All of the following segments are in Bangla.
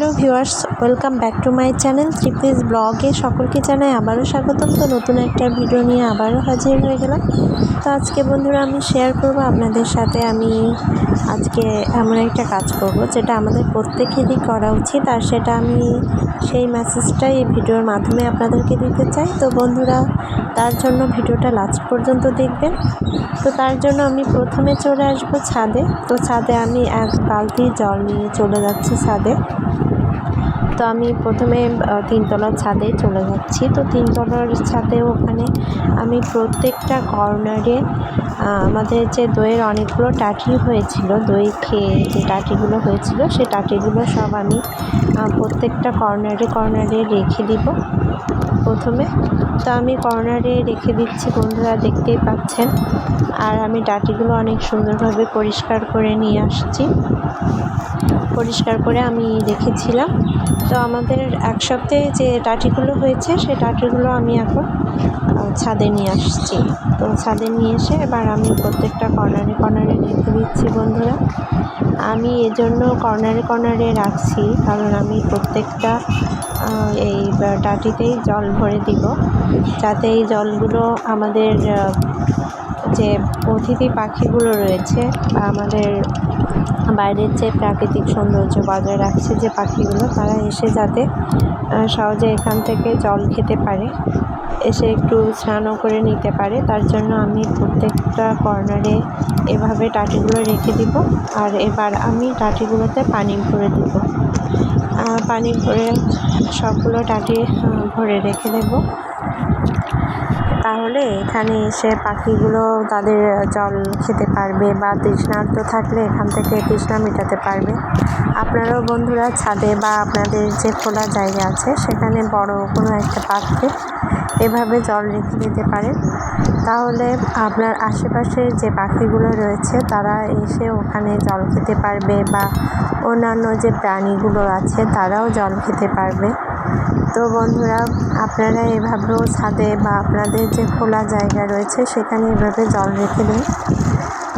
Hello viewers, welcome back to my channel ত্রিপিস ব্লগে সকলকে জানাই আবারও স্বাগতম। তো নতুন একটা ভিডিও নিয়ে আবারও হাজির হয়ে গেলাম। তো আজকে বন্ধুরা আমি শেয়ার করব আপনাদের সাথে, আমি আজকে এমন একটা কাজ করব যেটা আমাদের প্রত্যেকেরই করা উচিত, আর সেটা আমি সেই মেসেজটাই এই ভিডিওর মাধ্যমে আপনাদেরকে দিতে চাই। তো বন্ধুরা তার জন্য ভিডিওটা লাস্ট পর্যন্ত দেখবেন। তো তার জন্য আমি প্রথমে চলে আসবো ছাদে। তো ছাদে আমি এক বালতি জল নিয়ে চলে যাচ্ছি ছাদে। তো আমি প্রথমে তিনতলার ছাদে চলে যাচ্ছি। তো তিনতলার ছাদে ওখানে আমি প্রত্যেকটা কর্নারে আমাদের যে দইয়ের অনেকগুলো টাটি হয়েছিল, দই খেয়ে যে টাটিগুলো হয়েছিল সেই টাটিগুলো সব আমি প্রত্যেকটা কর্নারে রেখে দিব প্রথমে। তো আমি কর্নারে রেখে দিচ্ছি, বন্ধুরা দেখতেই পাচ্ছেন। আর আমি টাটিগুলো অনেক সুন্দরভাবে পরিষ্কার করে নিয়ে আসছি, পরিষ্কার করে আমি রেখেছিলাম। তো আমাদের এক সপ্তাহে যে টাটিগুলো হয়েছে সেই টাটিগুলো আমি এখন ছাদে নিয়ে আসছি। তো ছাদে নিয়ে এসে এবার আমি প্রত্যেকটা কর্নারে রেখে দিচ্ছি বন্ধুরা। আমি এজন্য কর্নারে রাখছি কারণ আমি প্রত্যেকটা এই টাটিতেই জল ভরে দিব, যাতে এই জলগুলো আমাদের যে অতিথি পাখিগুলো রয়েছে বা আমাদের বাইরের যে প্রাকৃতিক সৌন্দর্য বজায় রাখছে যে পাখিগুলো, তারা এসে যাতে সহজে এখান থেকে জল খেতে পারে, এসে একটু স্নানও করে নিতে পারে। তার জন্য আমি প্রত্যেকটা কর্নারে এভাবে টাটিগুলো রেখে দিব। আর এবার আমি টাটিগুলোতে পানি ভরে দিব, পানি ভরে সবগুলো টাটি ভরে রেখে দেব। তাহলে এখানে এসে পাখিগুলো তাদের জল খেতে পারবে বা তৃষ্ণার্ত থাকলে এখান থেকে তৃষ্ণা মেটাতে পারবে। আপনারাও বন্ধুরা ছাদে বা আপনাদের যে খোলা জায়গা আছে সেখানে বড় কোনো একটা পাত্রে এভাবে জল রেখে দিতে পারেন। তাহলে আপনার আশেপাশের যে পাখিগুলো রয়েছে তারা এসে ওখানে জল খেতে পারবে বা অন্যান্য যে প্রাণীগুলো আছে তারাও জল খেতে পারবে। তো বন্ধুরা আপনারা এভাবেও ছাদে বা আপনাদের যে খোলা জায়গা রয়েছে সেখানে এভাবে জল রেখে দিন,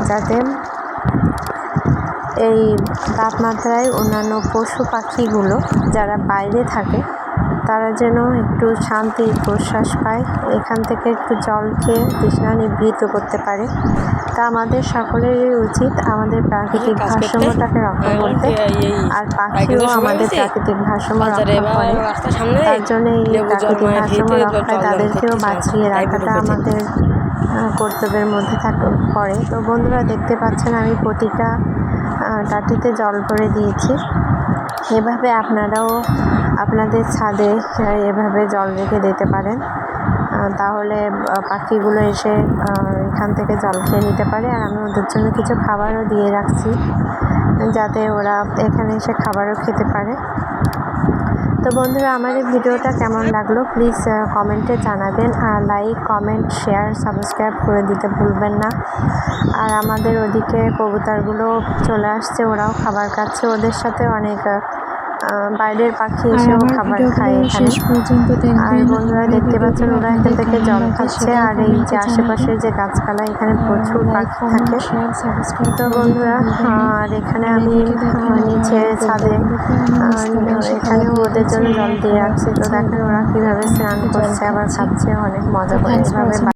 যাতে এই তাপমাত্রায় অন্যান্য পশু পাখিগুলো যারা বাইরে থাকে তারা যেন একটু শান্তির প্রশ্বাস পায়, এখান থেকে একটু জল খেয়ে তৃষ্ণা নিবৃত্ত করতে পারে। তা আমাদের সকলেরই উচিত আমাদের প্রাকৃতিক ভারসাম্যটাকে রক্ষা করতে, আর পাখিও আমাদের প্রাকৃতিক ভারসাম্য রক্ষা করে। তার জন্য এই প্রাকৃতিক ভারসাম্য রক্ষায় তাদেরকেও বাঁচিয়ে রাখাটা আমাদের কর্তব্যের মধ্যে পড়ে। তো বন্ধুরা দেখতে পাচ্ছেন আমি প্রতিটা টাটিতে জল ভরে দিয়েছি। এভাবে আপনারাও আপনাদের ছাদে এভাবে জল রেখে দিতে পারেন, তাহলে পাখিগুলো এসে এখান থেকে জল খেয়ে নিতে পারে। আর আমি ওদের জন্য কিছু খাবারও দিয়ে রাখছি, যাতে ওরা এখানে এসে খাবারও খেতে পারে। তো বন্ধুরা আমার এই ভিডিওটা কেমন লাগলো প্লিজ কমেন্টে জানাবেন, আর লাইক, কমেন্ট, শেয়ার, সাবস্ক্রাইব করে দিতে ভুলবেন না। আর আমাদের ওদিকে কবুতরগুলো চলে আসছে, ওরাও খাবার খাচ্ছে, ওদের সাথে অনেক বাইরের পাখি এসেও খাবার খায় এখানে। আর বন্ধুরা দেখতে পাচ্ছেন ওরা এখান থেকে জল খাচ্ছে, আর এই যে আশেপাশের যে গাছপালা এখানে প্রচুর পাখি থাকে। তো বন্ধুরা আর এখানে আমি নিচে ছাদে এখানেও ওদের জন্য জল দিয়ে রাখছি। তো দেখেন ওরা কীভাবে স্নান করছে আবার খাচ্ছে, অনেক মজা করে এভাবে।